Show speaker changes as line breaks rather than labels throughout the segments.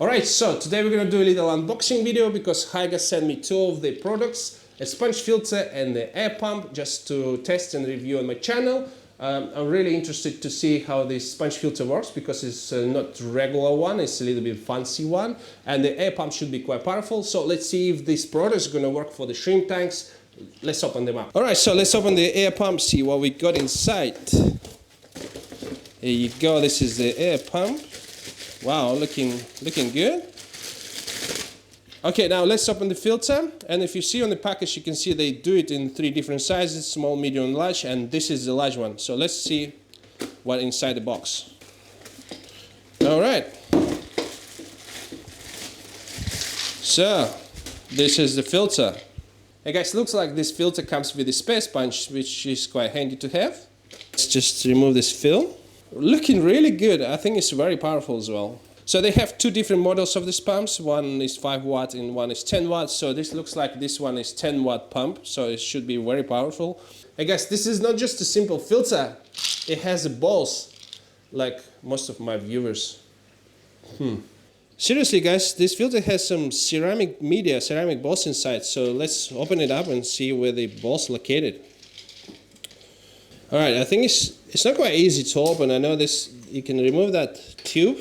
Alright, so today we're gonna do a little unboxing video because Higger sent me two of the products, a sponge filter and the air pump, just to test and review on my channel. I'm really interested to see how this sponge filter works because it's not regular one, it's a little bit fancy one, and the air pump should be quite powerful. So let's see if this product is gonna work for the shrimp tanks. Let's open them up. Alright, so let's open the air pump, see what we got inside. Here you go, this is the air pump. Wow, looking good. Okay, now let's open the filter, and if you see on the package, you can see they do it in three different sizes: small, medium, large, and this is the large one. So let's see what's inside the box. All right. So this is the filter. Hey guys, looks like this filter comes with a spare sponge, which is quite handy to have. Let's just remove this film. Looking really good. I think it's very powerful as well. So they have two different models of these pumps. One is 5 watt and one is 10 watts. So this looks like this one is 10 watt pump. So it should be very powerful. I guess this is not just a simple filter. It has a balls, like most of my viewers. Seriously guys, this filter has some ceramic media, ceramic balls inside. So let's open it up and see where the balls located. Alright, I think it's not quite easy to open. I know this, you can remove that tube.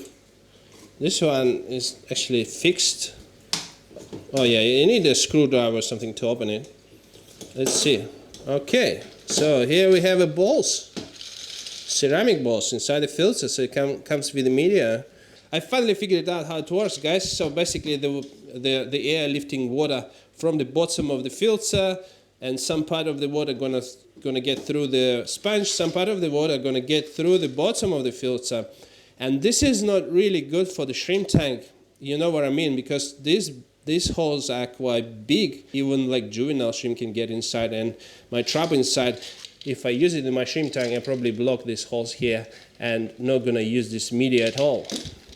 This one is actually fixed. Oh yeah, you need a screwdriver or something to open it. Let's see. Okay, so here we have a balls. Ceramic balls inside the filter, so it comes with the media. I finally figured out how it works, guys. So basically the air lifting water from the bottom of the filter, and some part of the water gonna get through the sponge, some part of the water gonna get through the bottom of the filter. And this is not really good for the shrimp tank. You know what I mean? Because these holes are quite big. Even like juvenile shrimp can get inside, and my trap inside, if I use it in my shrimp tank, I probably block these holes here and not gonna use this media at all.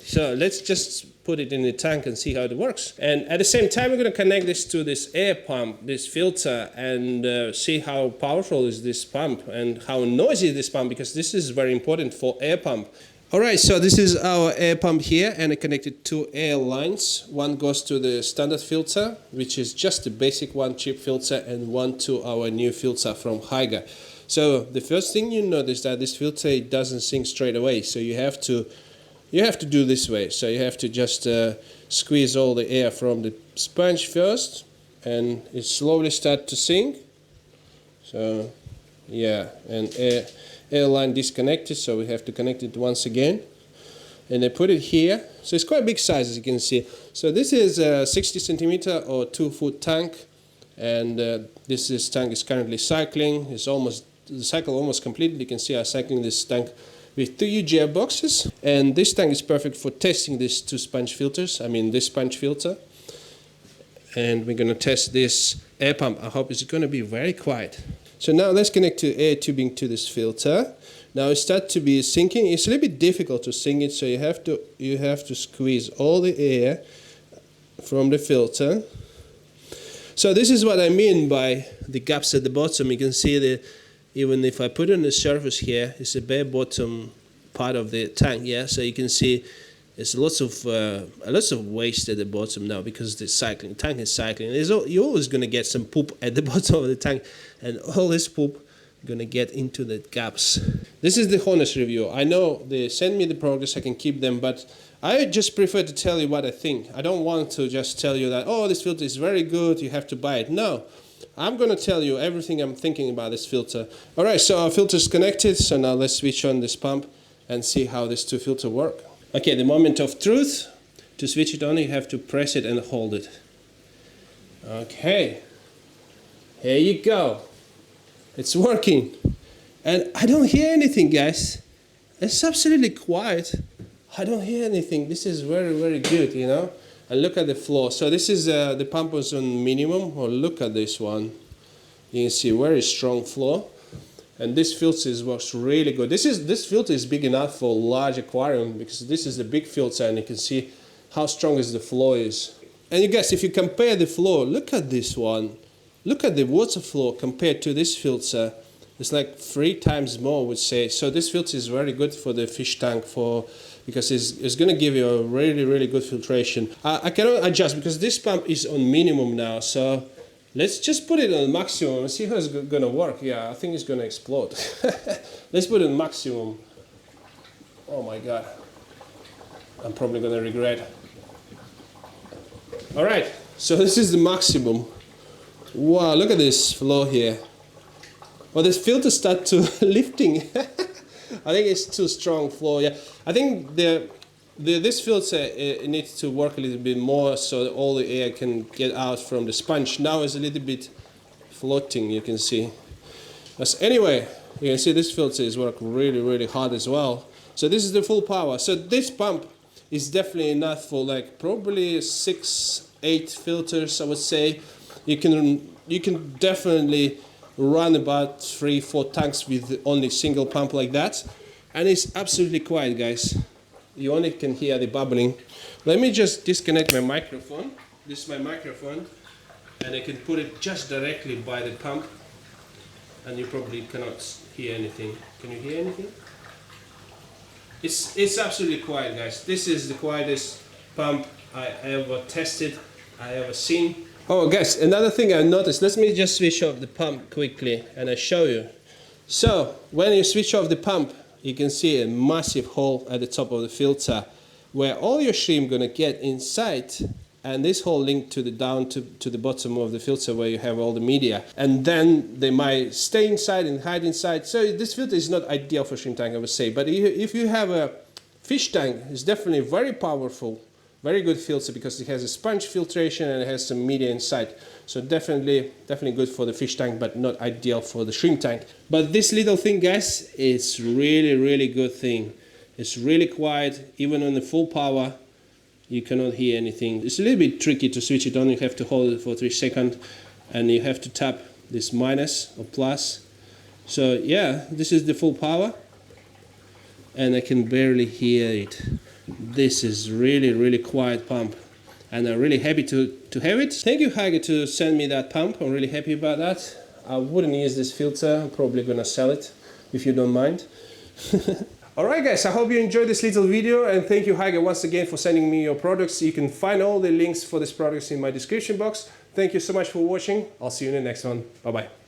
So let's just put it in the tank and see how it works. And at the same time, we're going to connect this to this air pump, this filter, and see how powerful is this pump and how noisy is this pump, because this is very important for air pump. Alright, so this is our air pump here, and I connected two air lines. One goes to the standard filter, which is just the basic one, cheap filter, and one to our new filter from Higger. So the first thing you notice that this filter, it doesn't sink straight away, so you have to do this way. So you have to just squeeze all the air from the sponge first, and it slowly starts to sink. So yeah, and air line disconnected, so we have to connect it once again. And I put it here. So it's quite a big size, as you can see. So this is a 60 centimeter or 2-foot tank, and this tank is currently cycling. The cycle almost completed. You can see I'm cycling this tank with 2 UGF boxes, and this tank is perfect for testing these two sponge filters. I mean this sponge filter. And we're gonna test this air pump. I hope it's gonna be very quiet. So now let's connect to air tubing to this filter. Now it starts to be sinking. It's a little bit difficult to sink it, so you have to squeeze all the air from the filter. So this is what I mean by the gaps at the bottom. You can see even if I put it on the surface here, it's a bare bottom part of the tank, yeah. So you can see there's lots of waste at the bottom now because the tank is cycling. You're always gonna get some poop at the bottom of the tank, and all this poop gonna get into the gaps. This is the honest review. I know they send me the products, I can keep them, but I just prefer to tell you what I think. I don't want to just tell you that, oh, this filter is very good, you have to buy it. No. I'm going to tell you everything I'm thinking about this filter. Alright, so our filter is connected, so now let's switch on this pump and see how these two filters work. Okay, the moment of truth. To switch it on, you have to press it and hold it. Okay, here you go. It's working. And I don't hear anything, guys. It's absolutely quiet. I don't hear anything. This is very, very good, you know. And look at the flow. So this is the pump was on minimum. Or look at this one. You can see very strong flow, and this filter works really good. This filter is big enough for a large aquarium because this is a big filter, and you can see how strong the flow is. And you guys, if you compare the flow, look at this one. Look at the water flow compared to this filter. It's like 3 times more, I would say. So this filter is very good for the fish tank, for because it's going to give you a really good filtration. I cannot adjust because this pump is on minimum now, so let's just put it on maximum and see how it's going to work. Yeah, I think it's going to explode. Let's put it on maximum. Oh my god, I'm probably going to regret. Alright, so this is the maximum. Wow, look at this flow here. Well, this filter start to lifting. I think it's too strong flow. Yeah, I think this filter it needs to work a little bit more so that all the air can get out from the sponge. Now it's a little bit floating, you can see. But anyway, you can see this filter is working really hard as well. So this is the full power. So this pump is definitely enough for like probably 6-8 filters, I would say. You can definitely run about 3-4 tanks with only single pump like that, and it's absolutely quiet, guys. You only can hear the bubbling. Let me just disconnect my microphone. This is my microphone, and I can put it just directly by the pump, and you probably cannot hear anything. Can you hear anything? It's absolutely quiet, guys. This is the quietest pump I ever tested, I ever seen. Oh guys, another thing I noticed, let me just switch off the pump quickly and I show you. So when you switch off the pump, you can see a massive hole at the top of the filter where all your shrimp gonna get inside, and this hole linked to the down to the bottom of the filter where you have all the media, and then they might stay inside and hide inside. So this filter is not ideal for shrimp tank, I would say, but if you have a fish tank, it's definitely very powerful. Very good filter because it has a sponge filtration and it has some media inside. So definitely good for the fish tank, but not ideal for the shrimp tank. But this little thing, guys, it's really good thing. It's really quiet, even on the full power. You cannot hear anything. It's a little bit tricky to switch it on. You have to hold it for 3 seconds and you have to tap this minus or plus. So yeah, this is the full power and I can barely hear it. This is really quiet pump, and I'm really happy to have it. Thank you, Higger, to send me that pump. I'm really happy about that. I wouldn't use this filter. I'm probably gonna sell it if you don't mind. Alright guys, I hope you enjoyed this little video, and thank you, Higger, once again for sending me your products. You can find all the links for these products in my description box. Thank you so much for watching. I'll see you in the next one. Bye bye.